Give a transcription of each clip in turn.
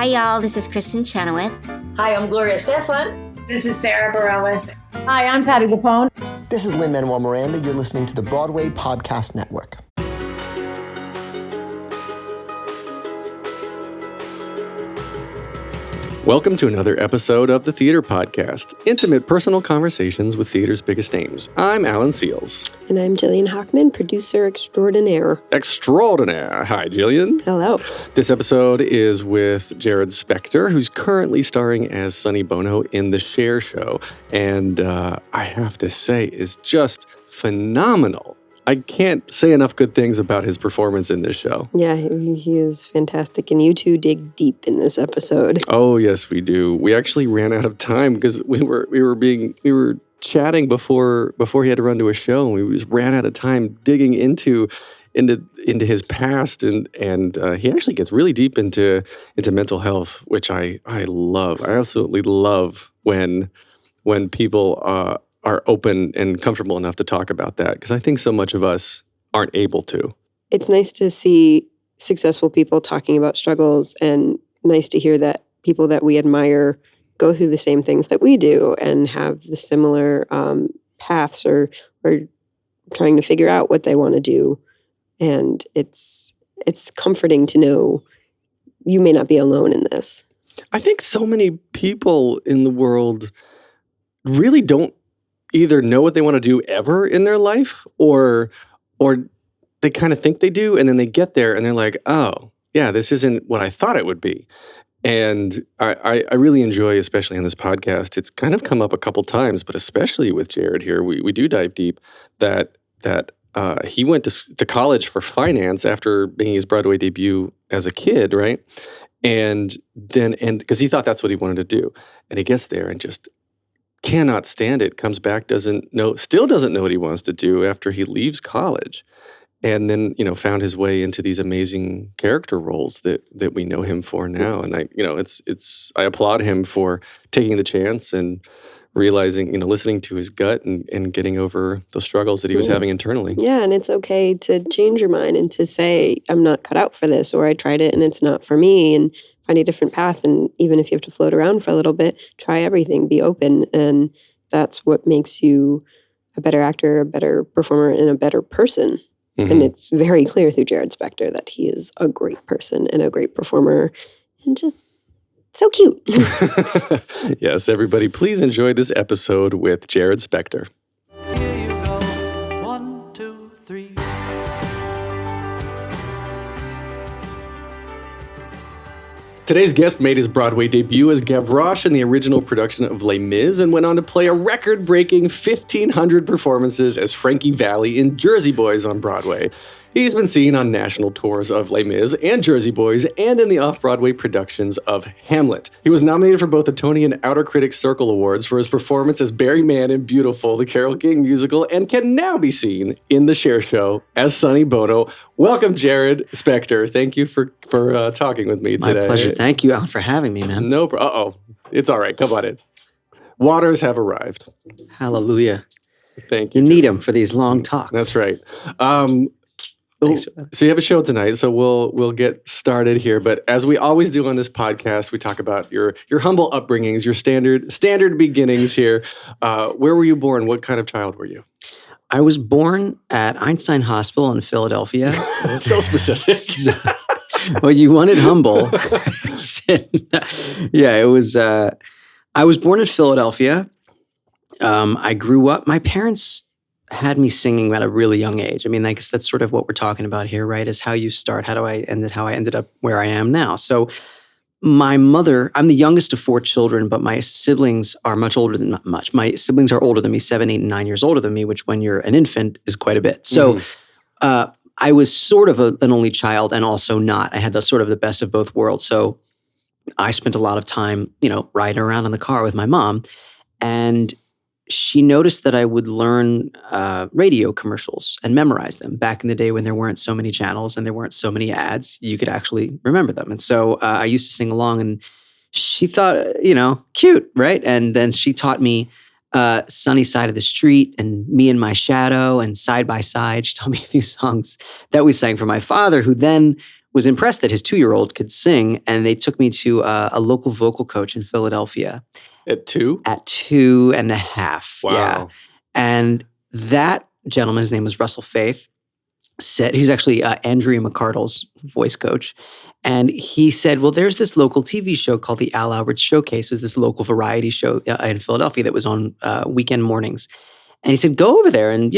Hi, y'all. This is Kristen Chenoweth. Hi, I'm Gloria Stefan. This is Sarah Bareilles. Hi, I'm Patti LuPone. This is Lin-Manuel Miranda. You're listening to the Broadway Podcast Network. Welcome to another episode of the Theater Podcast, intimate personal conversations with theater's biggest names. I'm Alan Seals. And I'm Jillian Hockman, producer extraordinaire. Extraordinaire. Hi, Jillian. Hello. This episode is with Jarrod Spector, who's currently starring as Sonny Bono in the Cher Show. And I have to say, is just phenomenal. I can't say enough good things about his performance in this show. Yeah, he is fantastic. And you two dig deep in this episode. Oh, yes, we do. We actually ran out of time because we were chatting before he had to run to a show, and we just ran out of time digging into his past, and he actually gets really deep into mental health, which I love. I absolutely love when people are open and comfortable enough to talk about that, because I think so much of us aren't able to. It's nice to see successful people talking about struggles, and nice to hear that people that we admire go through the same things that we do and have the similar paths or trying to figure out what they want to do. And it's comforting to know you may not be alone in this. I think so many people in the world really don't either know what they want to do ever in their life, or they kind of think they do, and then they get there and they're like, oh, yeah, this isn't what I thought it would be. And I really enjoy, especially on this podcast, it's kind of come up a couple times, but especially with Jarrod here, we do dive deep that he went to college for finance after making his Broadway debut as a kid, right? And because he thought that's what he wanted to do. And he gets there and just cannot stand it, comes back, still doesn't know what he wants to do after he leaves college. And then, found his way into these amazing character roles that we know him for now. And I applaud him for taking the chance and realizing, listening to his gut and getting over the struggles that he was having internally. Yeah, and it's okay to change your mind and to say, I'm not cut out for this, or I tried it and it's not for me, and find a different path. And even if you have to float around for a little bit, try everything, be open. And that's what makes you a better actor, a better performer, and a better person. Mm-hmm. And it's very clear through Jarrod Spector that he is a great person and a great performer and just so cute. Yes, everybody, please enjoy this episode with Jarrod Spector. Here you go. 1, 2, 3. Today's guest made his Broadway debut as Gavroche in the original production of Les Mis and went on to play a record-breaking 1,500 performances as Frankie Valli in Jersey Boys on Broadway. He's been seen on national tours of Les Mis and Jersey Boys and in the off-Broadway productions of Hamlet. He was nominated for both the Tony and Outer Critics Circle Awards for his performance as Barry Mann in Beautiful, the Carole King Musical, and can now be seen in the Cher Show as Sonny Bono. Welcome, Jarrod Spector. Thank you for talking with me today. My pleasure. Thank you, Alan, for having me, man. No problem. It's all right. Come on in. Waters have arrived. Hallelujah. Thank you. You need them for these long talks. That's right. So you have a show tonight, so we'll get started here. But as we always do on this podcast, we talk about your humble upbringings, your standard beginnings here. Where were you born? What kind of child were you? I was born at Einstein Hospital in Philadelphia. So specific. Well, you wanted humble. Yeah, it was. I was born in Philadelphia. I grew up. My parents had me singing at a really young age. I mean, I guess that's sort of what we're talking about here, right? Is how you start, how I ended up where I am now. So my mother, I'm the youngest of 4 children, but my siblings are much older than my siblings are older than me, 7, 8, and 9 years older than me, which when you're an infant is quite a bit. So I was sort of an only child and also not. I had the best of both worlds. So I spent a lot of time, riding around in the car with my mom, and she noticed that I would learn radio commercials and memorize them. Back in the day when there weren't so many channels and there weren't so many ads, you could actually remember them. And so I used to sing along, and she thought, cute, right? And then she taught me Sunny Side of the Street and Me and My Shadow and Side by Side. She taught me a few songs that we sang for my father, who then was impressed that his 2-year-old could sing, and they took me to a local vocal coach in Philadelphia. At 2? At 2.5. Wow. Yeah. And that gentleman, his name was Russell Faith, said, he's actually Andrea McCardle's voice coach. And he said, well, there's this local TV show called the Al Alberts Showcase. It was this local variety show in Philadelphia that was on weekend mornings. And he said, go over there and,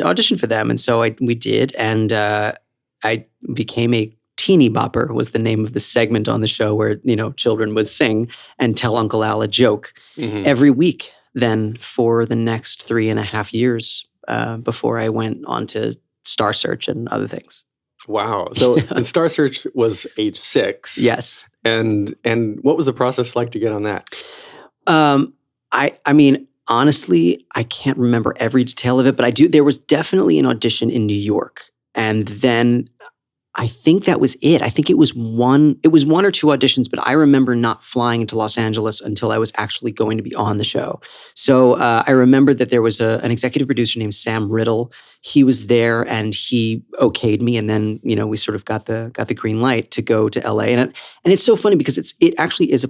audition for them. And so we did. And I became a Teeny Bopper was the name of the segment on the show where, children would sing and tell Uncle Al a joke every week then for the next 3.5 years before I went on to Star Search and other things. Wow. So and Star Search was age 6. Yes. And what was the process like to get on that? I mean, honestly, I can't remember every detail of it, but there was definitely an audition in New York. And then I think that was it. I think it was one or two auditions, but I remember not flying into Los Angeles until I was actually going to be on the show. So I remember that there was an executive producer named Sam Riddle. He was there and he okayed me, and then we sort of got the green light to go to LA. And it's so funny because it actually is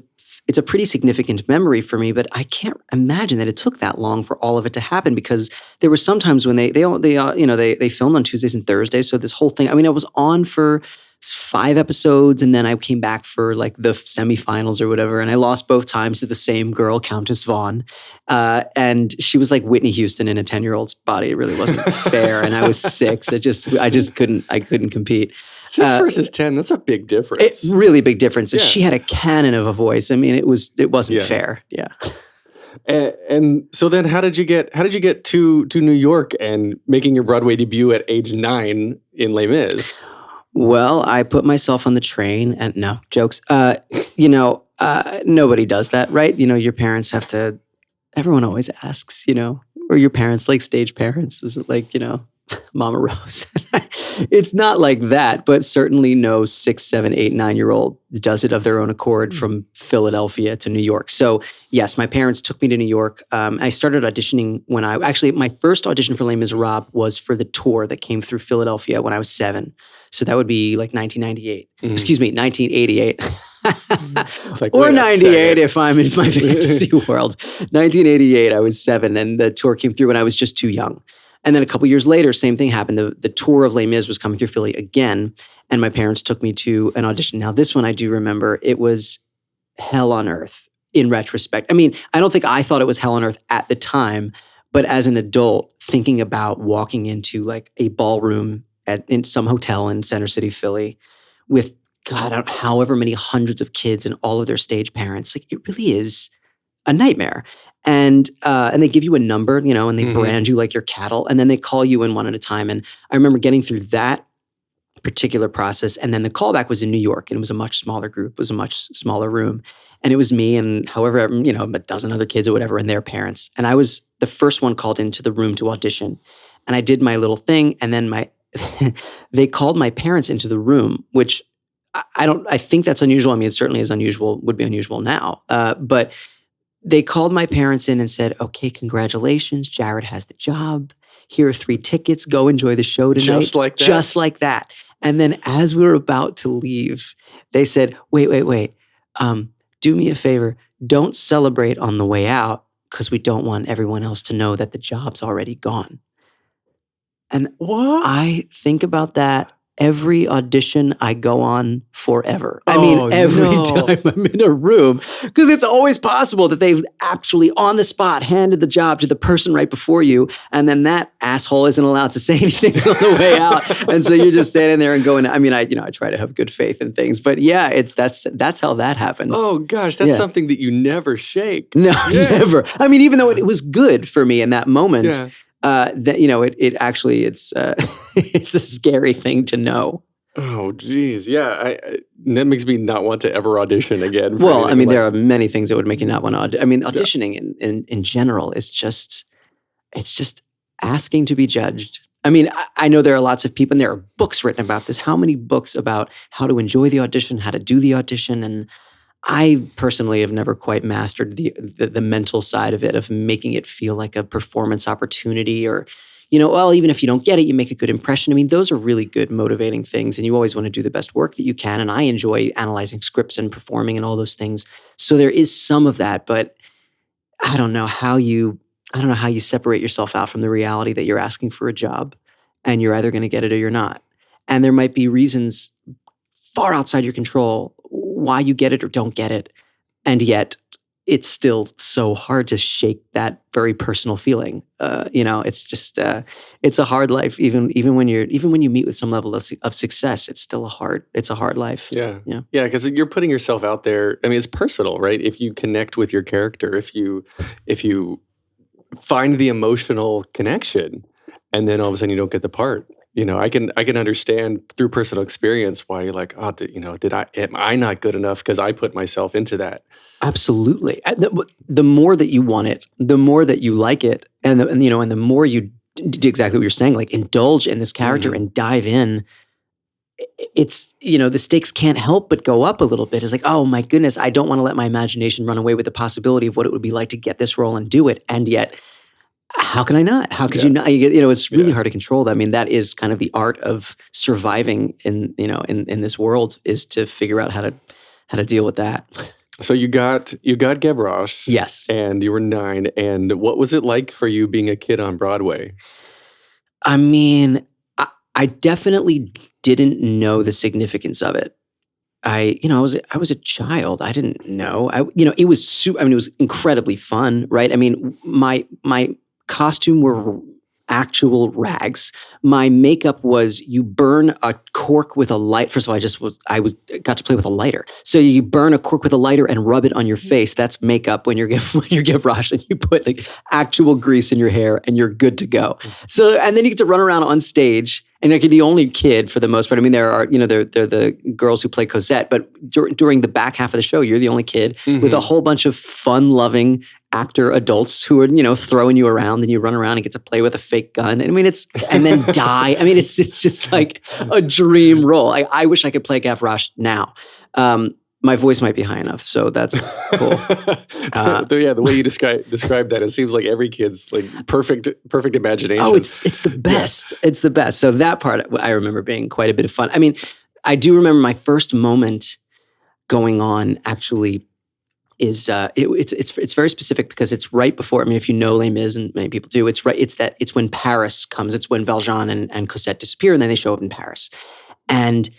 it's a pretty significant memory for me, but I can't imagine that it took that long for all of it to happen, because there were some times when they filmed on Tuesdays and Thursdays. So this whole thing, I was on for 5 episodes, and then I came back for like the semifinals or whatever, and I lost both times to the same girl, Countess Vaughn, and she was like Whitney Houston in a 10-year-old's body. It really wasn't fair, and I was 6. I just couldn't compete. 6 versus 10, that's a big difference. It's really big difference. Yeah. She had a cannon of a voice. I mean, it wasn't fair. Yeah. And so then how did you get to New York and making your Broadway debut at age 9 in Les Mis? Well, I put myself on the train, and no, jokes. Nobody does that, right? Your parents have to, everyone always asks, or your parents, like stage parents, is it like, Mama Rose? It's not like that, but certainly no 6, 7, 8, 9-year-old does it of their own accord from Philadelphia to New York. So yes, my parents took me to New York. I started auditioning my first audition for Les Misérables was for the tour that came through Philadelphia when I was 7. So that would be like 1998. Excuse me, 1988. Like, or 98 if I'm in my fantasy world. 1988, I was 7, and the tour came through when I was just too young. And then a couple years later, same thing happened. The tour of Les Mis was coming through Philly again, and my parents took me to an audition. Now, this one I do remember, it was hell on earth in retrospect. I mean, I don't think I thought it was hell on earth at the time, but as an adult, thinking about walking into like a ballroom in some hotel in Center City, Philly, with however many hundreds of kids and all of their stage parents, like it really is a nightmare. And they give you a number, and they brand you like your cattle, and then they call you in one at a time. And I remember getting through that particular process, and then the callback was in New York, and it was a much smaller group, it was a much smaller room, and it was me and however a dozen other kids or whatever, and their parents. And I was the first one called into the room to audition, and I did my little thing, and then they called my parents into the room, which I think that's unusual. I mean, it certainly is unusual, would be unusual now, but they called my parents in and said, okay, congratulations, Jarrod has the job. Here are 3 tickets. Go enjoy the show tonight. Just like that? Just like that. And then as we were about to leave, they said, wait. Do me a favor. Don't celebrate on the way out, because we don't want everyone else to know that the job's already gone. And what? I think about that every audition I go on forever. Every time I'm in a room, because it's always possible that they've actually on the spot handed the job to the person right before you, and then that asshole isn't allowed to say anything on the way out, and so you're just standing there and going. I try to have good faith in things, but yeah, that's how that happened. Oh gosh, that's something that you never shake. No, never. Even though it was good for me in that moment. Yeah. It's it's a scary thing to know. Oh, geez. Yeah. That makes me not want to ever audition again. Well, there are many things that would make you not want to audition. Auditioning in general is just asking to be judged. I know there are lots of people, and there are books written about this. How many books about how to enjoy the audition, how to do the audition, and I personally have never quite mastered the mental side of it, of making it feel like a performance opportunity, or well, even if you don't get it, you make a good impression. I mean, those are really good motivating things, and you always want to do the best work that you can. And I enjoy analyzing scripts and performing and all those things. So there is some of that, but I don't know how you separate yourself out from the reality that you're asking for a job and you're either going to get it or you're not. And there might be reasons far outside your control why you get it or don't get it. And yet it's still so hard to shake that very personal feeling. It's just, it's a hard life. Even when you meet with some level of success, it's still a hard life. Yeah. Because you're putting yourself out there. I mean, it's personal, right? If you connect with your character, if you find the emotional connection, and then all of a sudden you don't get the part. I can understand through personal experience why you're like, am I not good enough because I put myself into that? Absolutely. The more that you want it, the more that you like it, and the more you do exactly what you're saying, like indulge in this character and dive in. It's the stakes can't help but go up a little bit. It's like, oh my goodness, I don't want to let my imagination run away with the possibility of what it would be like to get this role and do it, and yet. How can I not? How could you not? It's really hard to control that. I mean, that is kind of the art of surviving in this world, is to figure out how to deal with that. So you got Gavroche. Yes. And you were 9. And what was it like for you being a kid on Broadway? I mean, I definitely didn't know the significance of it. I was a child. I didn't know. It was it was incredibly fun, right? I mean, my costume were actual rags. My makeup was, you burn a cork with a light. First of all, I got to play with a lighter. So you burn a cork with a lighter and rub it on your face. That's makeup when you're Gavroche, and you put like actual grease in your hair and you're good to go. So, and then you get to run around on stage. And like, you're the only kid for the most part. I mean, there are, they're the girls who play Cosette, but during the back half of the show, you're the only kid with a whole bunch of fun-loving actor adults who are, throwing you around, and you run around and get to play with a fake gun. I mean, and then die. I mean, it's just like a dream role. I wish I could play Gavroche now. My voice might be high enough, so that's cool. The way you describe that, it seems like every kid's like perfect imagination. Oh, it's the best. It's the best. So that part I remember being quite a bit of fun. I mean, I do remember my first moment going on actually is it's very specific because it's right before. I mean, if you know Les Mis, and many people do, it's when Paris comes. It's when Valjean and Cosette disappear, and then they show up in Paris, and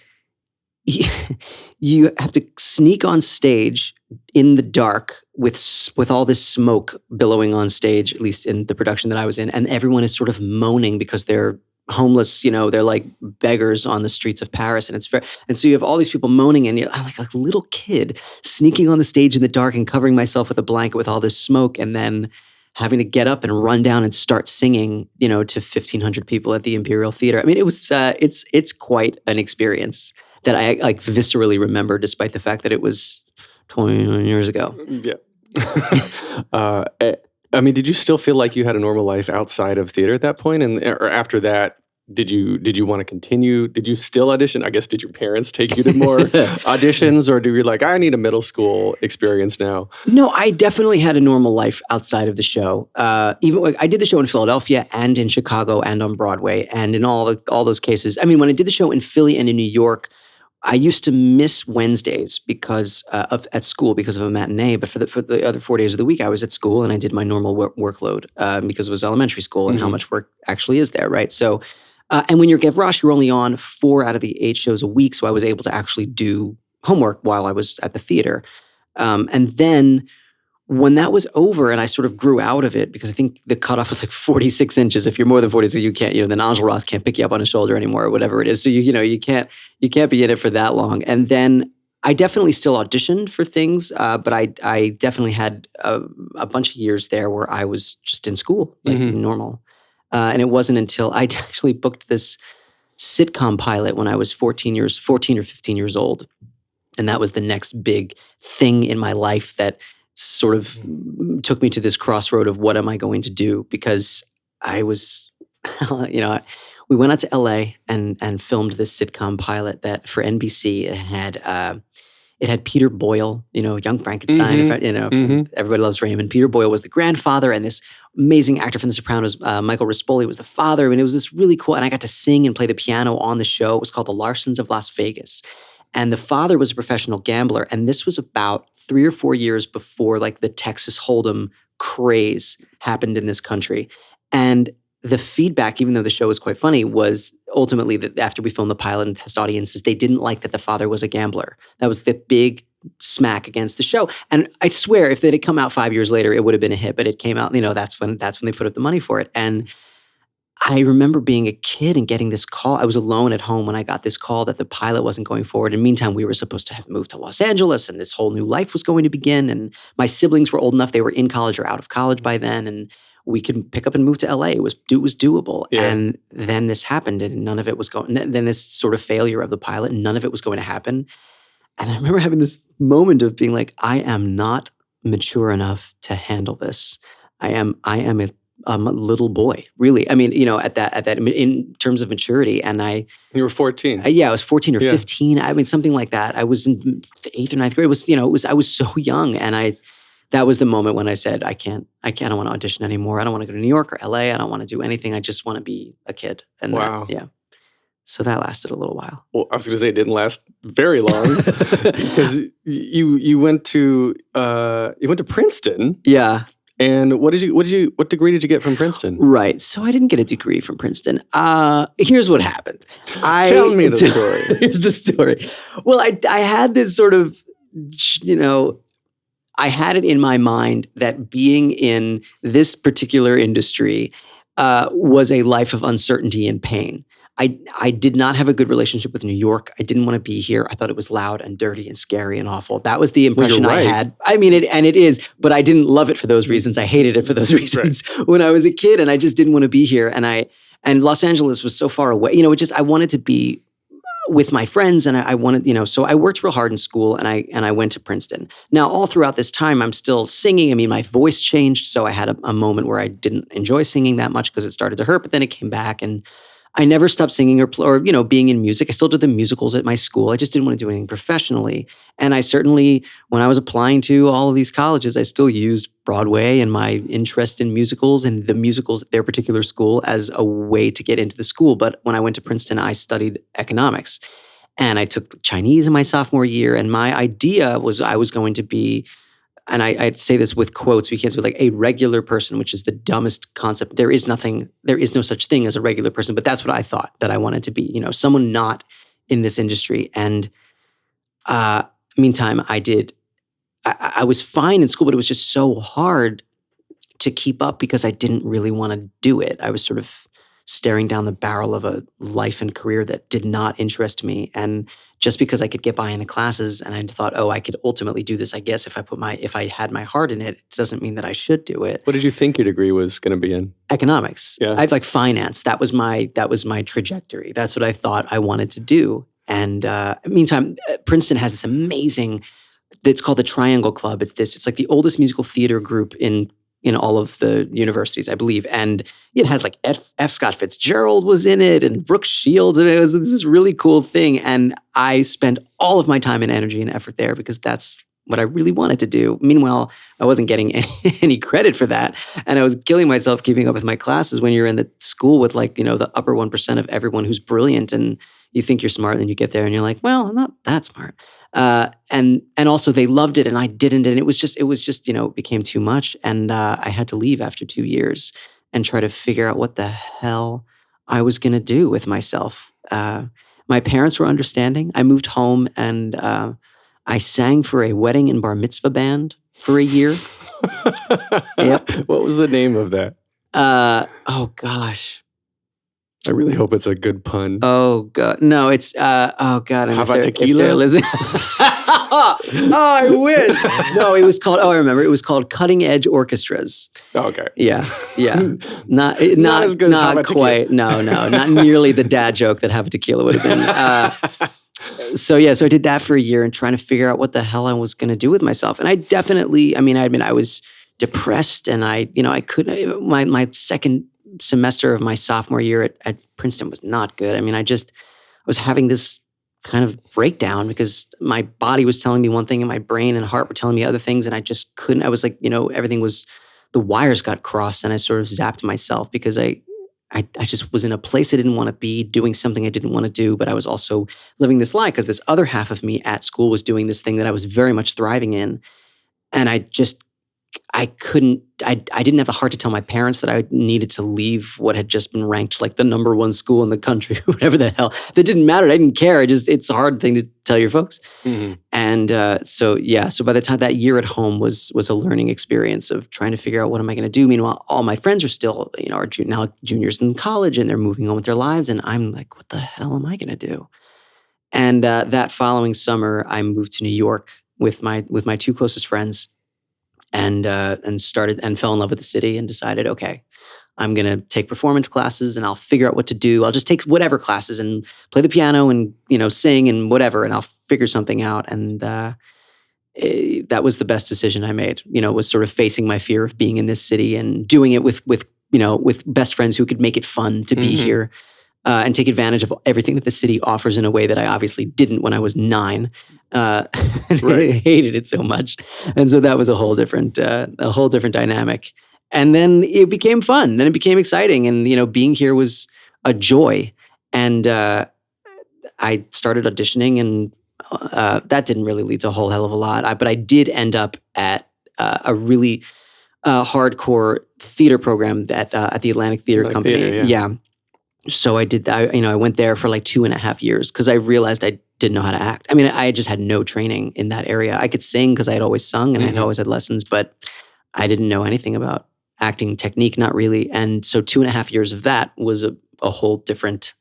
you have to sneak on stage in the dark with all this smoke billowing on stage, at least in the production that I was in, and everyone is sort of moaning because they're homeless, they're like beggars on the streets of Paris, and so you have all these people moaning, and I'm like a little kid sneaking on the stage in the dark and covering myself with a blanket with all this smoke, and then having to get up and run down and start singing, to 1,500 people at the Imperial Theater. I mean, it was it's quite an experience that I like viscerally remember, despite the fact that it was 29 years ago. Yeah. I mean, did you still feel like you had a normal life outside of theater at that point? Or after that, did you want to continue? Did you still audition? I guess, did your parents take you to more auditions, or do you like, I need a middle school experience now? No, I definitely had a normal life outside of the show. Even I did the show in Philadelphia and in Chicago and on Broadway, and in all those cases. I mean, when I did the show in Philly and in New York, I used to miss Wednesdays because at school because of a matinee, but for the other 4 days of the week, I was at school and I did my normal workload because it was elementary school and how much work actually is there, right? So, and when you're Gavroche, you're only on 4 out of the 8 shows a week, so I was able to actually do homework while I was at the theater. And then when that was over and I sort of grew out of it, because I think the cutoff was like 46 inches. If you're more than 46, you can't, then Angel Ross can't pick you up on his shoulder anymore or whatever it is. So you can't be in it for that long. And then I definitely still auditioned for things, but I definitely had a bunch of years there where I was just in school, like normal. And it wasn't until I actually booked this sitcom pilot when I was 14 or 15 years old. And that was the next big thing in my life that sort of took me to this crossroad of what am I going to do? Because I was, we went out to LA and filmed this sitcom pilot that for NBC, It had Peter Boyle, Young Frankenstein. Everybody loves Raymond. Peter Boyle was the grandfather, and this amazing actor from The Sopranos, Michael Rispoli, was the father. I mean, it was this really cool, and I got to sing and play the piano on the show. It was called The Larsons of Las Vegas. And the father was a professional gambler, and this was about 3 or 4 years before like the Texas Hold'em craze happened in this country. And the feedback, even though the show was quite funny, was ultimately that after we filmed the pilot and test audiences, they didn't like that the father was a gambler. That was the big smack against the show. And I swear, if it had come out 5 years later, it would have been a hit. But it came out, that's when they put up the money for it. And I remember being a kid and getting this call. I was alone at home when I got this call that the pilot wasn't going forward. In the meantime, we were supposed to have moved to Los Angeles, and this whole new life was going to begin. And my siblings were old enough; they were in college or out of college by then, and we could pick up and move to LA. It was doable. Yeah. And then this happened, and none of it was going. Then this sort of failure of the pilot, and none of it was going to happen. And I remember having this moment of being like, I am not mature enough to handle this. I am a little boy, really. I mean, at that in terms of maturity. And you were 14. I was 14 or 15. I mean, something like that. I was in the 8th or 9th grade. I was so young, and that was the moment when I said, I don't want to audition anymore. I don't want to go to New York or LA. I don't want to do anything. I just want to be a kid. And wow. So that lasted a little while. Well, I was going to say it didn't last very long because you went to Princeton. Yeah. And what degree did you get from Princeton? Right. So I didn't get a degree from Princeton. Here's what happened. Tell me the story. Here's the story. Well, I had this sort of, I had it in my mind that being in this particular industry was a life of uncertainty and pain. I did not have a good relationship with New York. I didn't want to be here. I thought it was loud and dirty and scary and awful. That was the impression I had. I mean, it is, but I didn't love it for those reasons. I hated it for those reasons when I was a kid, and I just didn't want to be here. And Los Angeles was so far away. I wanted to be with my friends, and I wanted, so I worked real hard in school, and I went to Princeton. Now, all throughout this time, I'm still singing. I mean, my voice changed, so I had a moment where I didn't enjoy singing that much because it started to hurt, but then it came back, and I never stopped singing or being in music. I still did the musicals at my school. I just didn't want to do anything professionally. And I certainly, when I was applying to all of these colleges, I still used Broadway and my interest in musicals and the musicals at their particular school as a way to get into the school. But when I went to Princeton, I studied economics. And I took Chinese in my sophomore year. And my idea was I was going to be, and I'd say this with quotes, we can't say like a regular person, which is the dumbest concept. There is no such thing as a regular person, but that's what I thought that I wanted to be, someone not in this industry. And meantime, I was fine in school, but it was just so hard to keep up because I didn't really want to do it. I was sort of staring down the barrel of a life and career that did not interest me. And just because I could get by in the classes and I thought, I could ultimately do this, I guess, if I had my heart in it, it doesn't mean that I should do it. What did you think your degree was going to be in? Economics. Yeah. I'd like finance. That was my trajectory. That's what I thought I wanted to do. And meantime, Princeton has this amazing, it's called the Triangle Club. It's like the oldest musical theater group in all of the universities, I believe. And it had like F. Scott Fitzgerald was in it and Brooke Shields. And it was this really cool thing. And I spent all of my time and energy and effort there because that's what I really wanted to do. Meanwhile, I wasn't getting any credit for that. And I was killing myself keeping up with my classes when you're in the school with like, the upper 1% of everyone who's brilliant. And you think you're smart, and then you get there and you're like, well, I'm not that smart. And also they loved it and I didn't. And it was just, it became too much. And I had to leave after 2 years and try to figure out what the hell I was going to do with myself. My parents were understanding. I moved home and I sang for a wedding and bar mitzvah band for a year. Yep. What was the name of that? Oh gosh. I really hope it's a good pun. Oh God, no! It's oh God. How about tequila? Oh, I wish. No, it was called. Oh, I remember. It was called Cutting Edge Orchestras. Okay. Yeah. Not as good as How About quite. Tequila. No, not nearly the dad joke that Have a Tequila would have been. So I did that for a year and trying to figure out what the hell I was going to do with myself. And I definitely, I was depressed, and I couldn't. My second semester of my sophomore year at Princeton was not good. I was having this kind of breakdown because my body was telling me one thing and my brain and heart were telling me other things. And I just couldn't, I was like, everything was, the wires got crossed and I sort of zapped myself because I just was in a place I didn't want to be, doing something I didn't want to do, but I was also living this lie because this other half of me at school was doing this thing that I was very much thriving in. And I didn't have the heart to tell my parents that I needed to leave what had just been ranked like the #1 school in the country, whatever the hell. That didn't matter. I didn't care. It's a hard thing to tell your folks. Mm-hmm. And so by the time that year at home was a learning experience of trying to figure out what am I going to do. Meanwhile, all my friends are still, are now juniors in college and they're moving on with their lives. And I'm like, what the hell am I going to do? And that following summer, I moved to New York with my two closest friends. And started and fell in love with the city and decided, okay, I'm going to take performance classes and I'll figure out what to do. I'll just take whatever classes and play the piano and, sing and whatever, and I'll figure something out. And that was the best decision I made, was sort of facing my fear of being in this city and doing it with best friends who could make it fun to be here. And take advantage of everything that the city offers in a way that I obviously didn't when I was 9. I hated it so much. And so that was a whole different dynamic. And then it became fun. Then it became exciting. And, being here was a joy. And I started auditioning and that didn't really lead to a whole hell of a lot. But I did end up at a really hardcore theater program at the Atlantic Theater Company. Theater, yeah. So I did that. I went there for like 2.5 years because I realized I didn't know how to act. I mean, I just had no training in that area. I could sing because I had always sung and I'd always had lessons, but I didn't know anything about acting technique, not really. And so 2.5 years of that was a whole different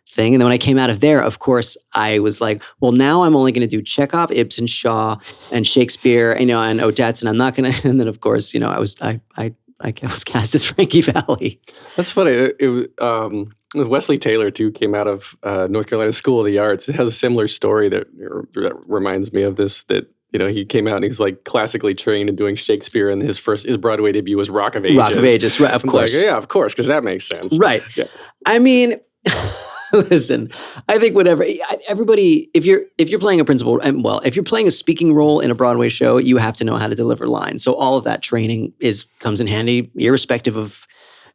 thing. And then when I came out of there, of course, I was like, well, now I'm only going to do Chekhov, Ibsen, Shaw, and Shakespeare, and Odets, and I'm not going to. And then, of course, I was cast as Frankie Valli. That's funny. It was Wesley Taylor too. Came out of North Carolina School of the Arts. It has a similar story that reminds me of this. That he came out and he's like classically trained in doing Shakespeare, and his Broadway debut was Rock of Ages. Rock of Ages, right? Of course, like, yeah, of course, because that makes sense, right? Yeah. I mean. Listen, I think everybody, if you're playing a principal, if you're playing a speaking role in a Broadway show, you have to know how to deliver lines. So all of that training comes in handy, irrespective of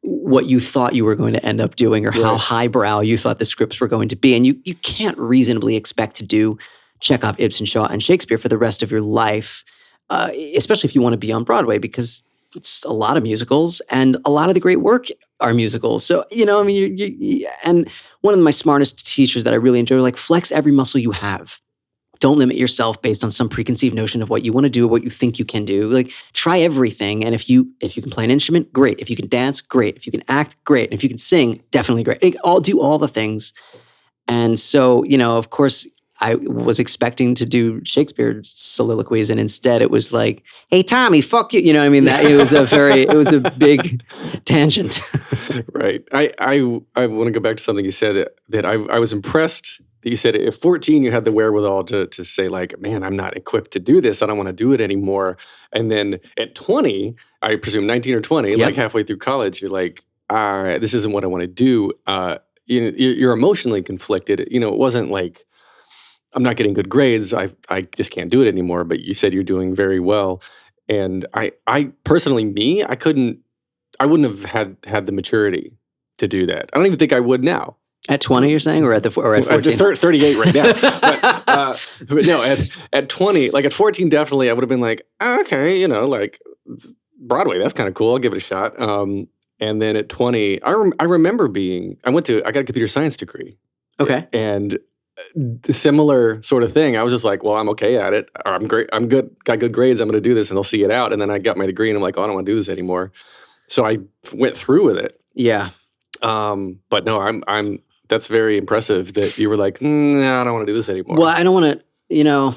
what you thought you were going to end up doing or how highbrow you thought the scripts were going to be. And you can't reasonably expect to do Chekhov, Ibsen, Shaw, and Shakespeare for the rest of your life, especially if you want to be on Broadway, because it's a lot of musicals and a lot of the great work are musicals. So, and one of my smartest teachers that I really enjoy, like, flex every muscle you have. Don't limit yourself based on some preconceived notion of what you want to do, what you think you can do. Like, try everything. And if you can play an instrument, great. If you can dance, great. If you can act, great. And if you can sing, definitely great. Do all the things. And so, of course, I was expecting to do Shakespeare soliloquies, and instead it was like, "Hey, Tommy, fuck you." It was a big tangent. Right. I want to go back to something you said that I was impressed that you said at 14 you had the wherewithal to say, like, man, I'm not equipped to do this. I don't want to do it anymore. And then at 20, I presume 19 or 20, like halfway through college, you're like, all right, this isn't what I want to do. You're emotionally conflicted. It wasn't like, I'm not getting good grades. I just can't do it anymore. But you said you're doing very well. And I personally, I wouldn't have had the maturity to do that. I don't even think I would now. At 20, you're saying, or at 14? At 38 right now. but no, at 20, like at 14, definitely, I would have been like, okay, like Broadway, that's kind of cool. I'll give it a shot. And then at 20, I remember I got a computer science degree. Okay. And the similar sort of thing. I was just like, well, I'm okay at it. Or I'm great. I'm good. Got good grades. I'm going to do this, and they'll see it out. And then I got my degree, and I'm like, oh, I don't want to do this anymore. So I went through with it. Yeah. But no, I'm. That's very impressive that you were like, no, I don't want to do this anymore. Well, I don't want to.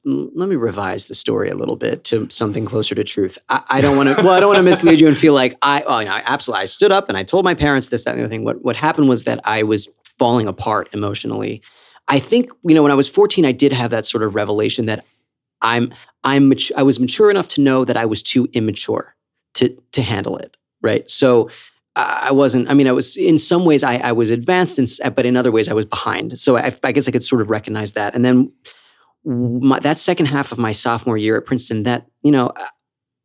Let me revise the story a little bit to something closer to truth. I don't want to. Well, I don't want to mislead you and feel like absolutely. I stood up and I told my parents this, that, and the other thing. What happened was that I was falling apart emotionally. I think, when I was 14, I did have that sort of revelation that I was mature enough to know that I was too immature to handle it, right? So I wasn't. I mean, I was in some ways I was advanced, but in other ways I was behind. So I guess I could sort of recognize that. And then that second half of my sophomore year at Princeton, that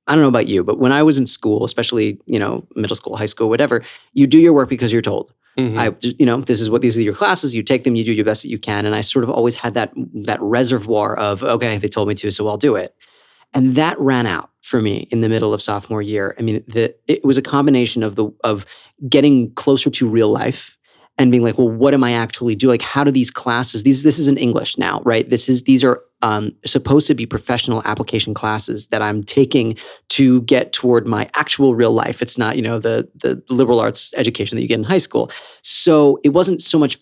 I don't know about you, but when I was in school, especially middle school, high school, whatever, you do your work because you're told. Mm-hmm. These are your classes. You take them. You do your best that you can. And I sort of always had that reservoir of, okay, they told me to, so I'll do it. And that ran out for me in the middle of sophomore year. I mean, it was a combination of getting closer to real life and being like, well, what am I actually doing? Like, how do these classes? This isn't English now, right? These are supposed to be professional application classes that I'm taking to get toward my actual real life. It's not, the liberal arts education that you get in high school. So it wasn't so much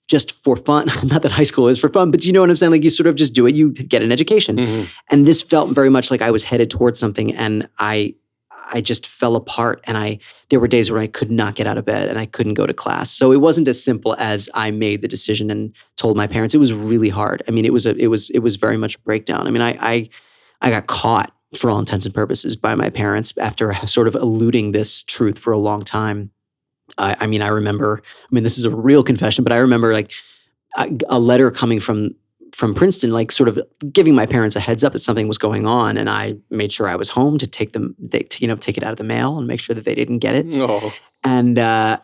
just for fun. Not that high school is for fun, but you know what I'm saying? Like, you sort of just do it. You get an education. Mm-hmm. And this felt very much like I was headed towards something, and I just fell apart, and there were days where I could not get out of bed and I couldn't go to class. So it wasn't as simple as I made the decision and told my parents. It was really hard. I mean, it was very much a breakdown. I mean, I got caught for all intents and purposes by my parents after sort of eluding this truth for a long time. I remember, this is a real confession, but I remember like a letter coming from Princeton, like sort of giving my parents a heads up that something was going on. And I made sure I was home to take it out of the mail and make sure that they didn't get it. Oh. And, I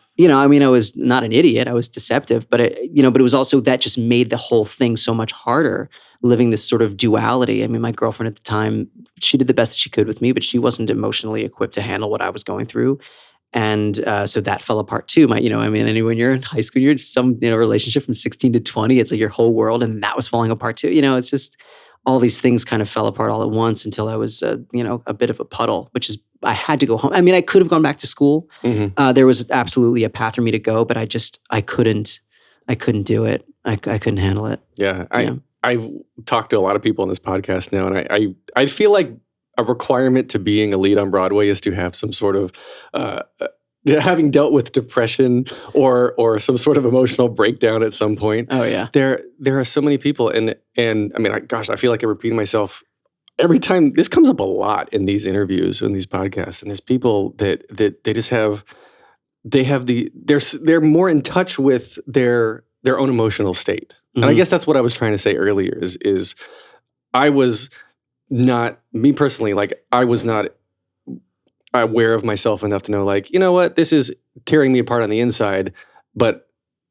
was not an idiot. I was deceptive, but it was also that just made the whole thing so much harder, living this sort of duality. I mean, my girlfriend at the time, she did the best that she could with me, but she wasn't emotionally equipped to handle what I was going through. And so that fell apart too. And when you're in high school, you're in some relationship from 16 to 20, it's like your whole world, and that was falling apart too. It's just all these things kind of fell apart all at once until I was, a bit of a puddle, which is I had to go home. I mean, I could have gone back to school. Mm-hmm. There was absolutely a path for me to go, but I couldn't do it. I couldn't handle it. Yeah. I've talked to a lot of people on this podcast now, and I feel like a requirement to being a lead on Broadway is to have some sort of having dealt with depression or some sort of emotional breakdown at some point. Oh yeah, there are so many people, and I mean, I feel like I'm repeating myself every time. This comes up a lot in these interviews, in these podcasts, and there's people that they just have they're more in touch with their own emotional state, and I guess that's what I was trying to say earlier. Is I was not, me personally, like I was not aware of myself enough to know, like, you know what, this is tearing me apart on the inside, but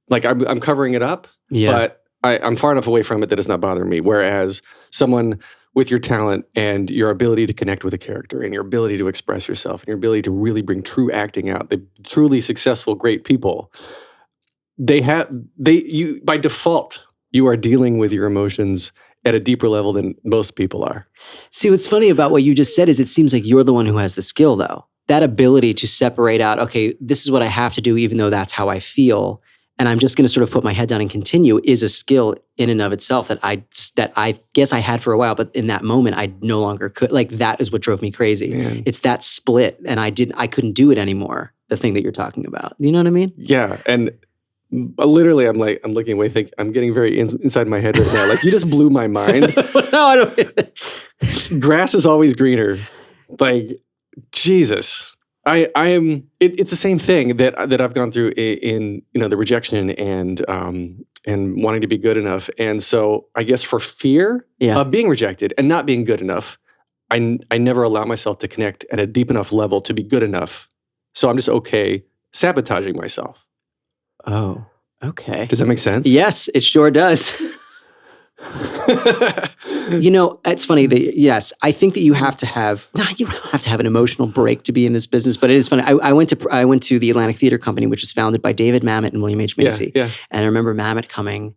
like I'm covering it up, but I'm far enough away from it that it's not bothering me. Whereas someone with your talent and your ability to connect with a character and your ability to express yourself and your ability to really bring true acting out, the truly successful, great people, you by default, you are dealing with your emotions at a deeper level than most people are. See, what's funny about what you just said is it seems like you're the one who has the skill, though. That ability to separate out, okay, this is what I have to do, even though that's how I feel, and I'm just going to sort of put my head down and continue, is a skill in and of itself that I guess I had for a while, but in that moment, I no longer could. Like, that is what drove me crazy. Man. It's that split, and I couldn't do it anymore, the thing that you're talking about. You know what I mean? Yeah, and literally, I'm looking away, I'm getting very inside my head right now. Like, you just blew my mind. No, I don't. Grass is always greener. Like, Jesus, I am. It's the same thing that I've gone through in the rejection and wanting to be good enough. And so I guess for fear of being rejected and not being good enough, I never allow myself to connect at a deep enough level to be good enough. So I'm just okay sabotaging myself. Oh, okay. Does that make sense? Yes, it sure does. It's funny that, yes, I think that you don't have to have an emotional break to be in this business, but it is funny. I went to the Atlantic Theater Company, which was founded by David Mamet and William H. Macy. Yeah. And I remember Mamet coming.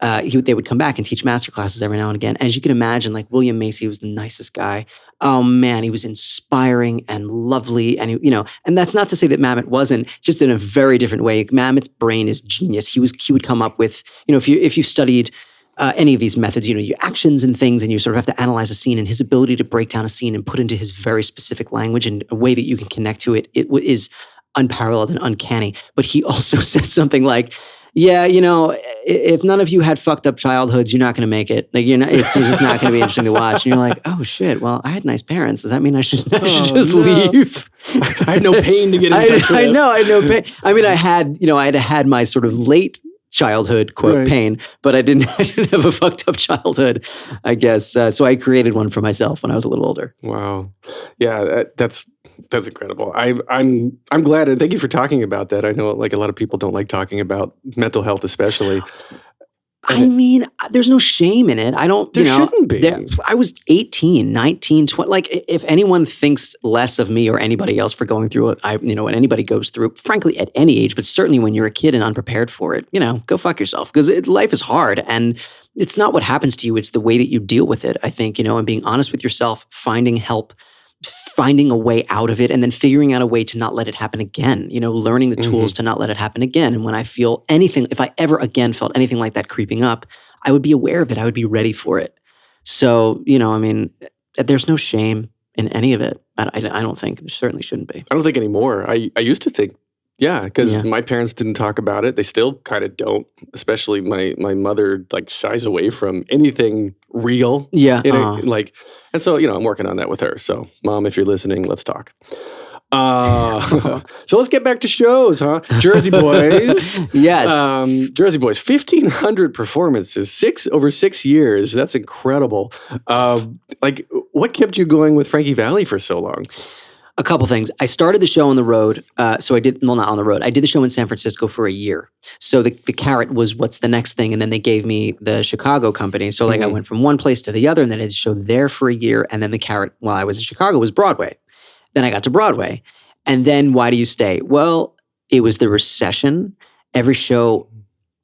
They would come back and teach master classes every now and again. As you can imagine, like, William Macy was the nicest guy. Oh man, he was inspiring and lovely. And and that's not to say that Mamet wasn't, just in a very different way. Mamet's brain is genius. He would come up with, if you studied any of these methods, your actions and things, and you sort of have to analyze a scene, and his ability to break down a scene and put into his very specific language in a way that you can connect to it, is unparalleled and uncanny. But he also said something like, yeah, if none of you had fucked up childhoods, you're not going to make it. Like it's just not going to be interesting to watch. And you're like, oh shit, well, I had nice parents. Does that mean I should just leave? I had no pain to get in touch with. I know, I had no pain. I mean, I had my sort of late childhood quote pain, but I didn't have a fucked up childhood, I guess. So I created one for myself when I was a little older. Wow. Yeah, that's incredible. I'm glad, and thank you for talking about that. I know like a lot of people don't like talking about mental health, especially. I mean, there's no shame in it. I don't, there shouldn't be. I was 18, 19, 20. Like, if anyone thinks less of me or anybody else for going through it, when anybody goes through, frankly, at any age, but certainly when you're a kid and unprepared for it, go fuck yourself. Because life is hard. And it's not what happens to you. It's the way that you deal with it, I think, and being honest with yourself, finding help, finding a way out of it, and then figuring out a way to not let it happen again, learning the tools to not let it happen again. And when I feel anything, if I ever again felt anything like that creeping up, I would be aware of it. I would be ready for it. So, there's no shame in any of it. I don't think. There certainly shouldn't be. I don't think anymore. I used to think, because my parents didn't talk about it. They still kind of don't, especially my mother like shies away from anything real. Yeah. And so, I'm working on that with her. So Mom, if you're listening, let's talk. So let's get back to shows, huh? Jersey Boys. Yes. Jersey Boys, 1,500 performances, over 6 years. That's incredible. What kept you going with Frankie Valli for so long? A couple things. I started the show on the road. Not on the road. I did the show in San Francisco for a year. So the carrot was what's the next thing. And then they gave me the Chicago company. So I went from one place to the other, and then I did the show there for a year. And then the carrot while I was in Chicago was Broadway. Then I got to Broadway. And then why do you stay? Well, it was the recession. Every show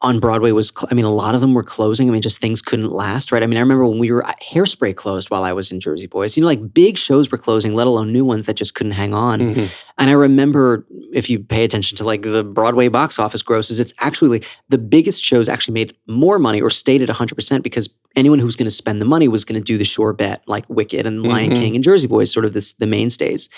on Broadway was, a lot of them were closing. Just things couldn't last, right? I remember when we were, Hairspray closed while I was in Jersey Boys. Big shows were closing, let alone new ones that just couldn't hang on. Mm-hmm. And I remember, if you pay attention to the Broadway box office grosses, it's actually, the biggest shows actually made more money or stayed at 100% because anyone who was going to spend the money was going to do the sure bet, like Wicked and Lion King and Jersey Boys, sort of the mainstays.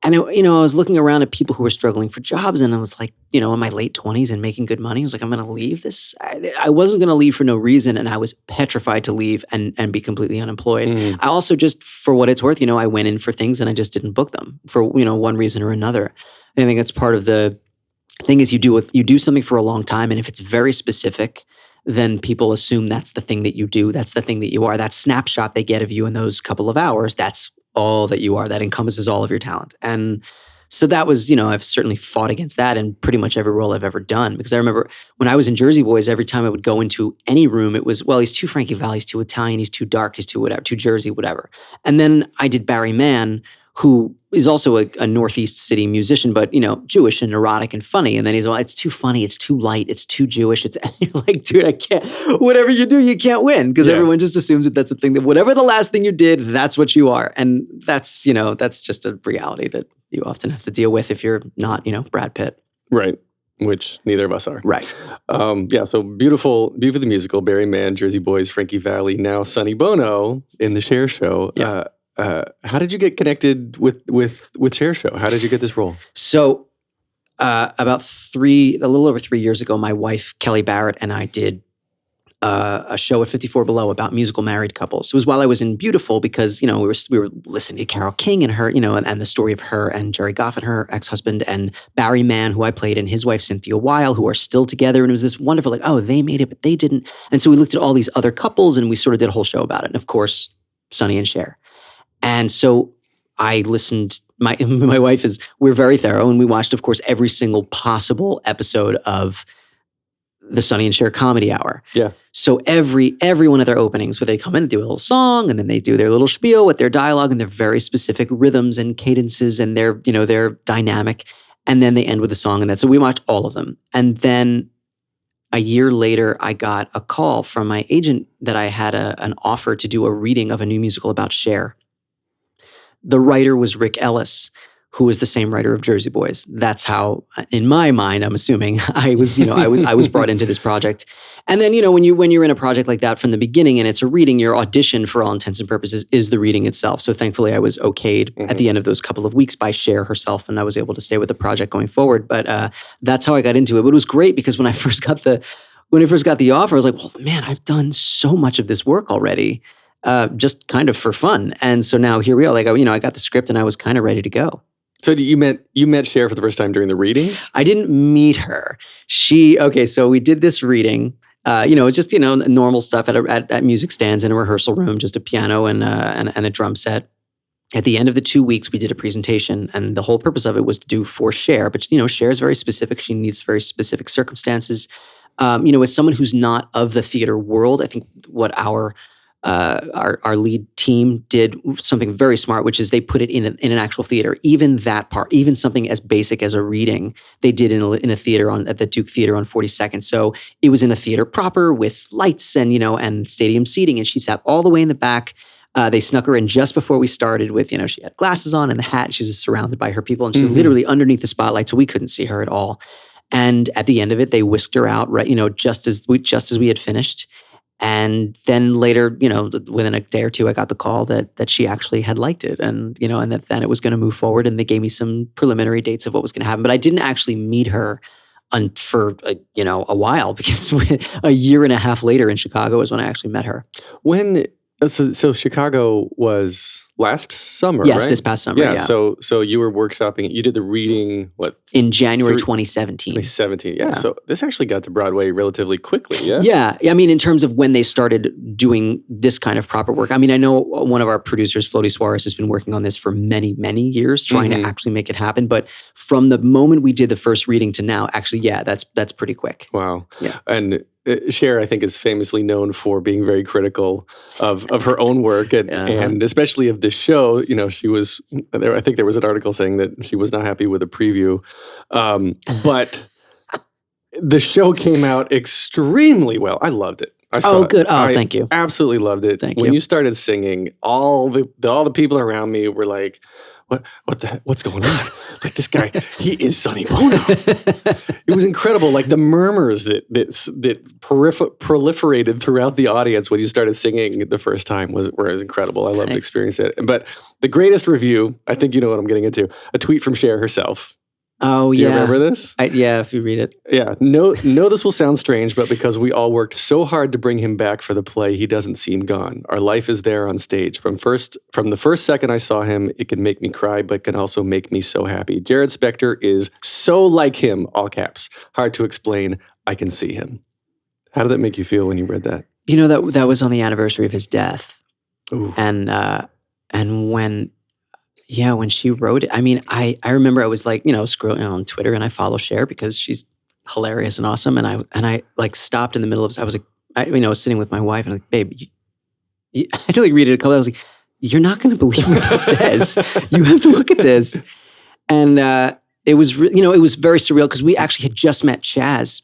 And, I was looking around at people who were struggling for jobs, and I was like, in my late 20s and making good money. I was like, I'm going to leave this. I wasn't going to leave for no reason, and I was petrified to leave and be completely unemployed. Mm. I also just, for what it's worth, I went in for things and I just didn't book them for, one reason or another. I think that's part of the thing is you do something for a long time, and if it's very specific, then people assume that's the thing that you do. That's the thing that you are. That snapshot they get of you in those couple of hours, that's all that you are. That encompasses all of your talent. And so that was, I've certainly fought against that in pretty much every role I've ever done. Because I remember when I was in Jersey Boys, every time I would go into any room, it was, well, he's too Frankie Valli, he's too Italian, he's too dark, he's too whatever, too Jersey, whatever. And then I did Barry Mann, who is also a Northeast city musician, but, Jewish and neurotic and funny. And then he's, well, it's too funny, it's too light, it's too Jewish. And you're like, dude, I can't, whatever you do, you can't win. Because everyone just assumes that that's the thing, that whatever the last thing you did, that's what you are. And that's, that's just a reality that you often have to deal with if you're not, Brad Pitt. Right. Which neither of us are. Right. So beautiful the musical, Barry Mann, Jersey Boys, Frankie Valli, now Sonny Bono in the Cher Show. Yeah. How did you get connected with Cher Show? How did you get this role? So a little over 3 years ago, my wife, Kelly Barrett, and I did a show at 54 Below about musical married couples. It was while I was in Beautiful because, we were listening to Carole King and her, and the story of her and Jerry Goff and her ex-husband and Barry Mann, who I played, and his wife, Cynthia Weil, who are still together. And it was this wonderful, they made it, but they didn't. And so we looked at all these other couples and we sort of did a whole show about it. And of course, Sonny and Cher. And so I listened, my wife we're very thorough, and we watched, of course, every single possible episode of the Sonny and Cher Comedy Hour. Yeah. So every one of their openings, where they come in and do a little song, and then they do their little spiel with their dialogue and their very specific rhythms and cadences, and they're dynamic. And then they end with a song, and so we watched all of them. And then a year later, I got a call from my agent that I had an offer to do a reading of a new musical about Cher. The writer was Rick Ellis, who was the same writer of Jersey Boys. That's how, in my mind, I'm assuming I was brought into this project. And then, when you're in a project like that from the beginning and it's a reading, your audition for all intents and purposes is the reading itself. So thankfully I was okayed at the end of those couple of weeks by Cher herself, and I was able to stay with the project going forward. But that's how I got into it. But it was great because when I first got the offer, I was like, well, man, I've done so much of this work already, just kind of for fun. And so now here we are. Like, I got the script and I was kind of ready to go. So you met Cher for the first time during the readings? I didn't meet her. So we did this reading. It's just, normal stuff at music stands in a rehearsal room, just a piano and a drum set. At the end of the 2 weeks, we did a presentation, and the whole purpose of it was to do for Cher. But, Cher is very specific. She needs very specific circumstances. As someone who's not of the theater world, I think what our lead team did something very smart, which is they put it in an actual theater. Even that part, even something as basic as a reading, they did in a theater at the Duke Theater on 42nd. So it was in a theater proper with lights and stadium seating, and she sat all the way in the back. They snuck her in just before we started with, she had glasses on and the hat. She was surrounded by her people, and she's literally underneath the spotlight, so we couldn't see her at all. And at the end of it, they whisked her out, right? Just as we had finished. And then later, within a day or two, I got the call that she actually had liked it, and that then it was going to move forward. And they gave me some preliminary dates of what was going to happen. But I didn't actually meet her for a while, because a year and a half later in Chicago is when I actually met her. So Chicago was last summer, yes, right? This past summer, yeah. So you were workshopping. You did the reading, in January 2017. 2017, yeah. So this actually got to Broadway relatively quickly, yeah? Yeah. I mean, in terms of when they started doing this kind of proper work. I mean, I know one of our producers, Floty Suarez, has been working on this for many, many years, trying to actually make it happen. But from the moment we did the first reading to now, actually, yeah, that's pretty quick. Wow. Yeah. And Cher, I think, is famously known for being very critical of her own work, and especially of this show. She was there. I think there was an article saying that she was not happy with the preview, but the show came out extremely well. I loved it. I saw good. It. Oh, thank you. Absolutely loved it. Thank when you. you started singing, all the people around me were like, what's going on? Like, this guy, he is Sonny Bono. It was incredible. Like the murmurs that proliferated throughout the audience when you started singing the first time were incredible. I loved experiencing it. But the greatest review, I think you know what I'm getting into, a tweet from Cher herself. Oh, Do you remember this? Yeah, if you read it. Yeah. No, this will sound strange, but because we all worked so hard to bring him back for the play, he doesn't seem gone. Our life is there on stage. From the first second I saw him, it can make me cry, but can also make me so happy. Jarrod Spector is so like him, all caps. Hard to explain. I can see him. How did that make you feel when you read that? That was on the anniversary of his death. Ooh. And when she wrote it, I mean, I remember I was like, scrolling on Twitter, and I follow Cher because she's hilarious and awesome. And I like stopped in the middle of, I was like, I was sitting with my wife, and I'm like, babe, I had to like read it a couple. I was like, you're not going to believe what this says. You have to look at this. And it was, it was very surreal because we actually had just met Chaz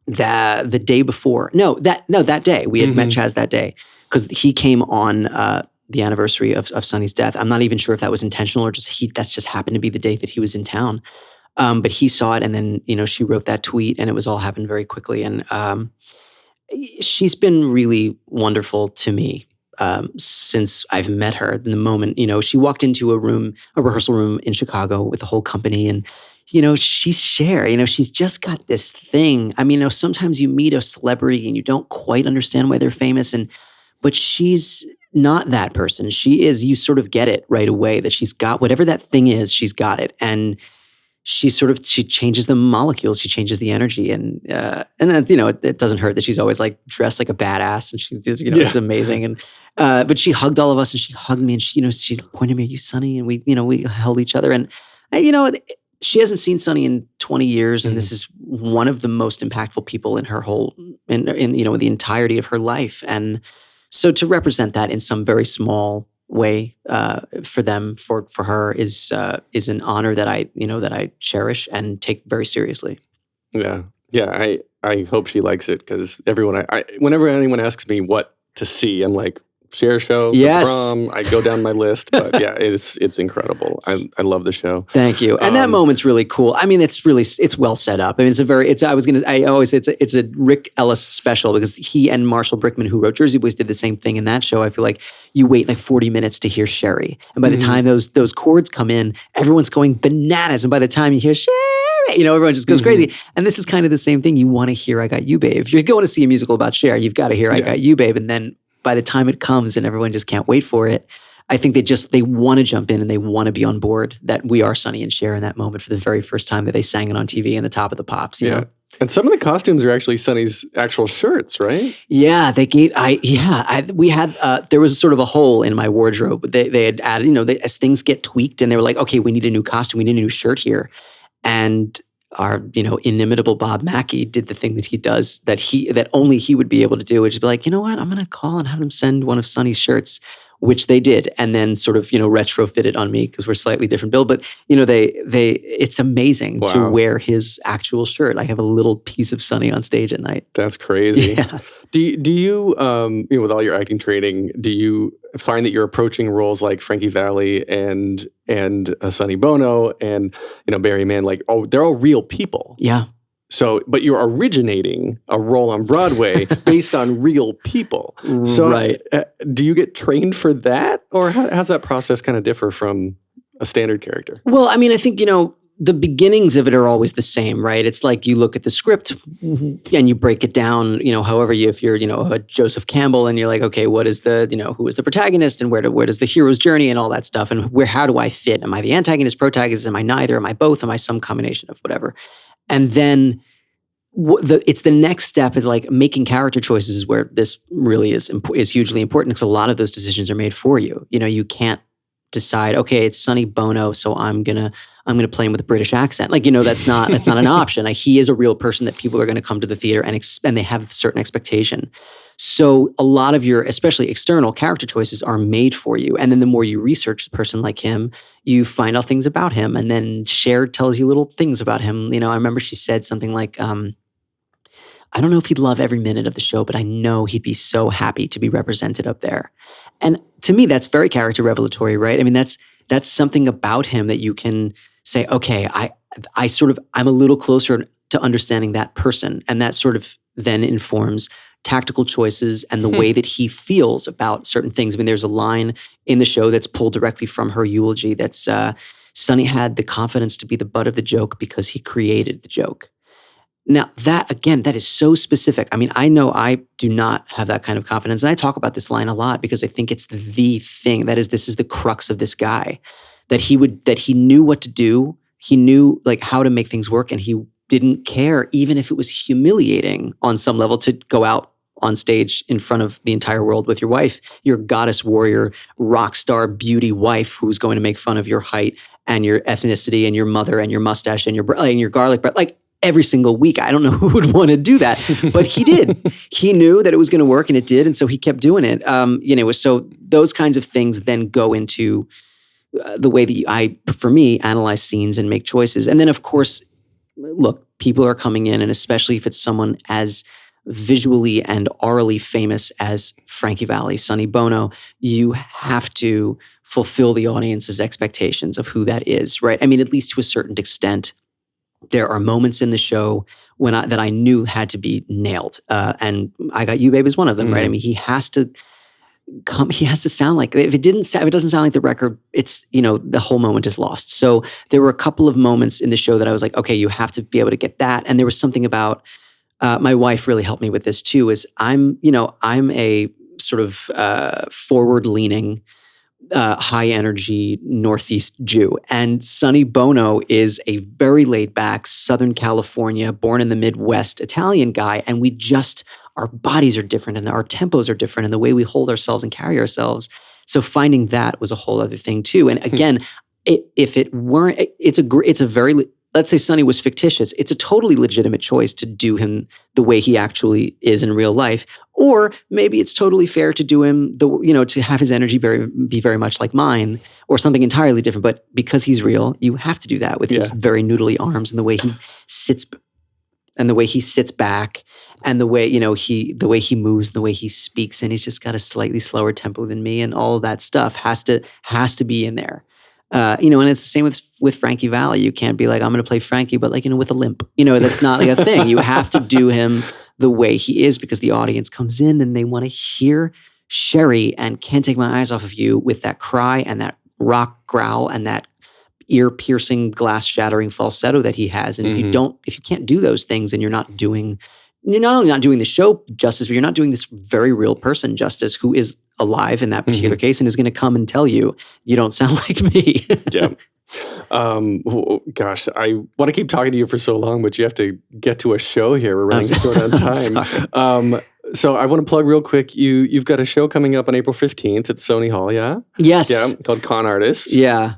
the day before. That day we had met Chaz that day because he came on the anniversary of Sonny's death. I'm not even sure if that was intentional or that's just happened to be the day that he was in town. But he saw it, and then, she wrote that tweet, and it was all happened very quickly. And she's been really wonderful to me since I've met her. In the moment, she walked into a rehearsal room in Chicago with the whole company, and she's Cher. She's just got this thing. I mean, sometimes you meet a celebrity and you don't quite understand why they're famous, but she's not that person. She is, you sort of get it right away that she's got whatever that thing is, she's got it. And she changes the molecules, she changes the energy. And then, it doesn't hurt that she's always like dressed like a badass, and she's, it's amazing. And, but she hugged all of us, and she hugged me, and she pointed me, "Are you Sonny?" And we held each other. And, she hasn't seen Sonny in 20 years. And this is one of the most impactful people in her whole, in the entirety of her life. And so to represent that in some very small way for them, for her is an honor that I cherish and take very seriously. Yeah. I hope she likes it, because whenever anyone asks me what to see, I'm like, Cher Show, Yes. The Prom. I go down my list, but yeah, it's incredible. I love the show. Thank you. And that moment's really cool. I mean, it's well set up. I mean, I always say it's a Rick Ellis special because he and Marshall Brickman, who wrote Jersey Boys, did the same thing in that show. I feel like you wait like 40 minutes to hear Sherry. And by the time those chords come in, everyone's going bananas. And by the time you hear Sherry, everyone just goes crazy. And this is kind of the same thing. You want to hear I Got You, Babe. If you're going to see a musical about Cher, you've got to hear I Got You, Babe. And then by the time it comes and everyone just can't wait for it, I think they want to jump in and they want to be on board that we are Sonny and Cher in that moment for the very first time that they sang it on TV in the Top of the Pops. You know? And some of the costumes are actually Sonny's actual shirts, right? Yeah, we had, there was sort of a hole in my wardrobe. They had added, as things get tweaked and they were like, okay, we need a new costume, we need a new shirt here. And our, inimitable Bob Mackey did the thing that he does that only he would be able to do, which is be like, you know what, I'm going to call and have them send one of Sonny's shirts, which they did, and then sort of, retrofit it on me because we're slightly different build. But, it's amazing to wear his actual shirt. I have a little piece of Sonny on stage at night. That's crazy. Yeah. Do you, with all your acting training, do you find that you're approaching roles like Frankie Valli and Sonny Bono and, Barry Mann, like, they're all real people. Yeah. So, but you're originating a role on Broadway based on real people. So, right. Do you get trained for that? Or how's that process kind of differ from a standard character? Well, I mean, I think, the beginnings of it are always the same, right? It's like you look at the script and you break it down, however if you're, a Joseph Campbell and you're like, okay, what is the, who is the protagonist and where does the hero's journey and all that stuff and how do I fit? Am I the antagonist, protagonist? Am I neither? Am I both? Am I some combination of whatever? And then it's the next step is like making character choices is where this really is hugely important because a lot of those decisions are made for you. You can't decide, okay, it's Sonny Bono, so I'm gonna play him with a British accent. Like, that's not an option. Like, he is a real person that people are going to come to the theater and they have a certain expectation. So a lot of your, especially external character choices are made for you. And then the more you research a person like him, you find out things about him. And then Cher tells you little things about him. I remember she said something like, I don't know if he'd love every minute of the show, but I know he'd be so happy to be represented up there. And to me, that's very character revelatory, right? I mean, that's something about him that you can say, okay, I'm a little closer to understanding that person. And that sort of then informs tactical choices and the way that he feels about certain things. I mean, there's a line in the show that's pulled directly from her eulogy that's, Sonny had the confidence to be the butt of the joke because he created the joke. Now, that is so specific. I mean, I know I do not have that kind of confidence. And I talk about this line a lot because I think it's the thing. This is the crux of this guy. That he knew what to do. He knew like how to make things work. And he didn't care, even if it was humiliating on some level, to go out on stage in front of the entire world with your wife, your goddess warrior, rock star beauty wife who's going to make fun of your height and your ethnicity and your mother and your mustache and your garlic bread. Like, every single week. I don't know who would want to do that, but he did. He knew that it was going to work and it did. And so he kept doing it. So those kinds of things then go into the way that for me, analyze scenes and make choices. And then of course, look, people are coming in, and especially if it's someone as visually and aurally famous as Frankie Valli, Sonny Bono, you have to fulfill the audience's expectations of who that is, right? I mean, at least to a certain extent. There are moments in the show that I knew had to be nailed. And I Got You, Babe is one of them, right? I mean, he has to sound like, if it doesn't sound like the record, it's, the whole moment is lost. So there were a couple of moments in the show that I was like, okay, you have to be able to get that. And there was something about, my wife really helped me with this too, is I'm a sort of forward-leaning, high energy Northeast Jew. And Sonny Bono is a very laid back Southern California, born in the Midwest Italian guy. And our bodies are different and our tempos are different and the way we hold ourselves and carry ourselves. So finding that was a whole other thing too. And again, if it weren't, let's say Sonny was fictitious, it's a totally legitimate choice to do him the way he actually is in real life. Or maybe it's totally fair to do him, to have his energy be very much like mine or something entirely different. But because he's real, you have to do that with his very noodly arms and the way he sits and the way he sits back and the way, the way he moves, the way he speaks, and he's just got a slightly slower tempo than me, and all of that stuff has to be in there. And it's the same with Frankie Valli. You can't be like, I'm going to play Frankie, but with a limp. That's not like a thing. You have to do him the way he is because the audience comes in and they want to hear Sherry and Can't Take My Eyes Off of You with that cry and that rock growl and that ear-piercing, glass-shattering falsetto that he has. And if you can't do those things, then you're not only not doing the show justice, but you're not doing this very real person justice who is alive in that particular case and is going to come and tell you, you don't sound like me. Yeah. Gosh, I want to keep talking to you for so long, but you have to get to a show here. We're running short on time. So I want to plug real quick. You've got a show coming up on April 15th at Sony Hall, yeah? Yes. Yeah, called Con Artists. Yeah.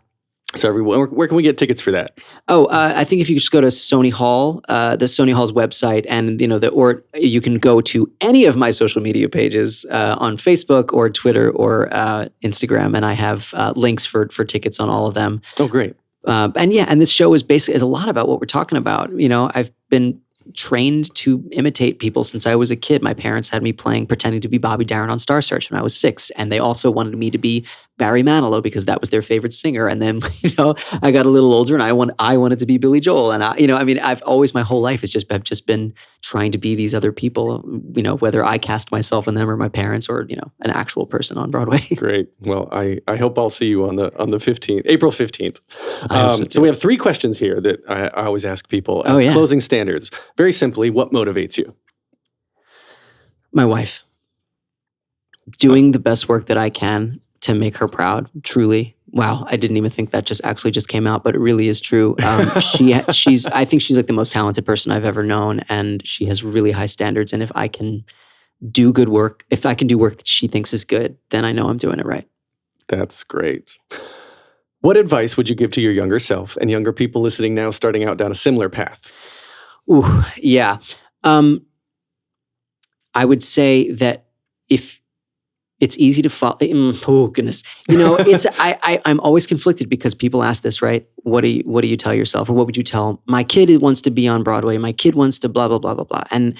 So everyone, where can we get tickets for that? I think if you just go to Sony Hall, the Sony Hall's website, and or you can go to any of my social media pages on Facebook or Twitter or Instagram, and I have links for tickets on all of them. Oh, great! And this show is a lot about what we're talking about. I've been trained to imitate people since I was a kid. My parents had me pretending to be Bobby Darin on Star Search when I was 6, and they also wanted me to be Barry Manilow because that was their favorite singer. And then, I got a little older and I wanted to be Billy Joel. And I've always, my whole life I've just been trying to be these other people, whether I cast myself in them or my parents or, an actual person on Broadway. Great. Well, I hope I'll see you on the 15th, April 15th. So we have 3 questions here that I always ask people as closing standards. Very simply, what motivates you? My wife. Doing the best work that I can to make her proud, truly. Wow, I didn't even think that just came out, but it really is true. I think she's like the most talented person I've ever known, and she has really high standards. And if I can do good work, if I can do work that she thinks is good, then I know I'm doing it right. That's great. What advice would you give to your younger self and younger people listening now starting out down a similar path? Ooh, yeah. I would say that if it's easy to follow. Oh goodness, I'm always conflicted because people ask this, right? What do you tell yourself, or what would you tell my kid who wants to be on Broadway? My kid wants to blah blah blah blah blah. And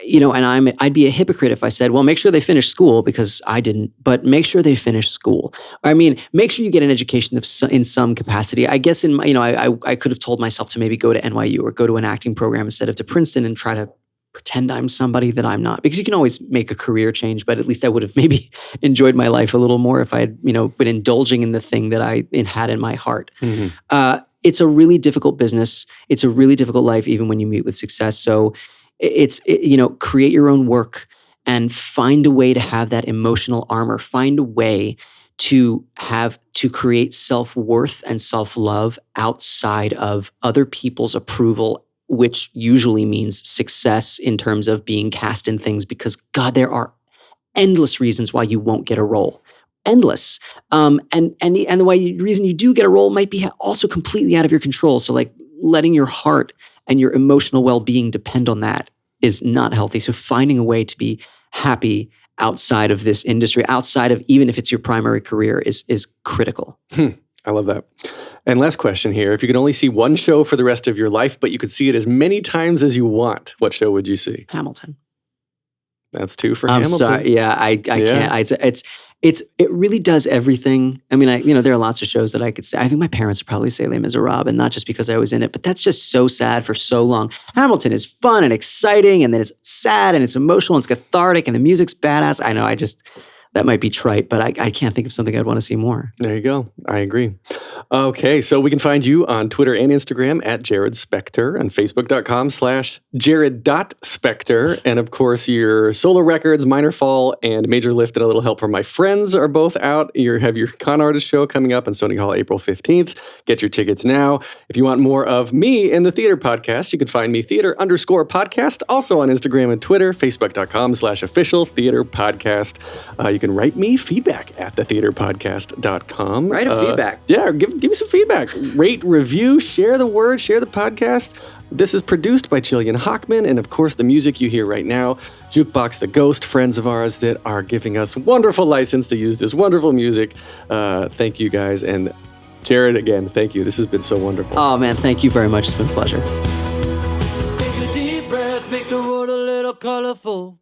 I'd be a hypocrite if I said, well, make sure they finish school because I didn't. But make sure they finish school. Make sure you get an education in some capacity. I guess I could have told myself to maybe go to NYU or go to an acting program instead of to Princeton and try to pretend I'm somebody that I'm not, because you can always make a career change, but at least I would have maybe enjoyed my life a little more if I had, been indulging in the thing that I had in my heart. Mm-hmm. It's a really difficult business. It's a really difficult life, even when you meet with success. So create your own work and find a way to have that emotional armor. Find a way to create self-worth and self-love outside of other people's approval, which usually means success in terms of being cast in things, because God, there are endless reasons why you won't get a role. Endless. And the reason you do get a role might be also completely out of your control. So like letting your heart and your emotional well-being depend on that is not healthy. So finding a way to be happy outside of this industry, outside of even if it's your primary career, is critical. I love that. And last question here. If you could only see one show for the rest of your life, but you could see it as many times as you want, what show would you see? Hamilton. That's 2 for I'm Hamilton. Sorry. Yeah, I can't. It really does everything. There are lots of shows that I could say. I think my parents would probably say Les Misérables, and not just because I was in it, but that's just so sad for so long. Hamilton is fun and exciting, and then it's sad and it's emotional and it's cathartic, and the music's badass. I know, that might be trite, but I can't think of something I'd want to see more. There you go. I agree. Okay, so we can find you on Twitter and Instagram at Jarrod Spector, and Facebook.com/Jarrod.Spector. And of course, your solo records, Minor Fall and Major Lift and A Little Help from My Friends are both out. You have your Con Artist show coming up in Sony Hall April 15th. Get your tickets now. If you want more of me in the theater podcast, you can find me theater_podcast, also on Instagram and Twitter, Facebook.com/official theater podcast. You can write me feedback at thetheaterpodcast.com. Write a feedback. Yeah, give me some feedback. Rate, review, share the word, share the podcast. This is produced by Jillian Hockman, and of course the music you hear right now, Jukebox the Ghost, friends of ours that are giving us wonderful license to use this wonderful music. Thank you guys, and Jarrod, again, thank you. This has been so wonderful. Oh man, thank you very much. It's been a pleasure. If you colorful.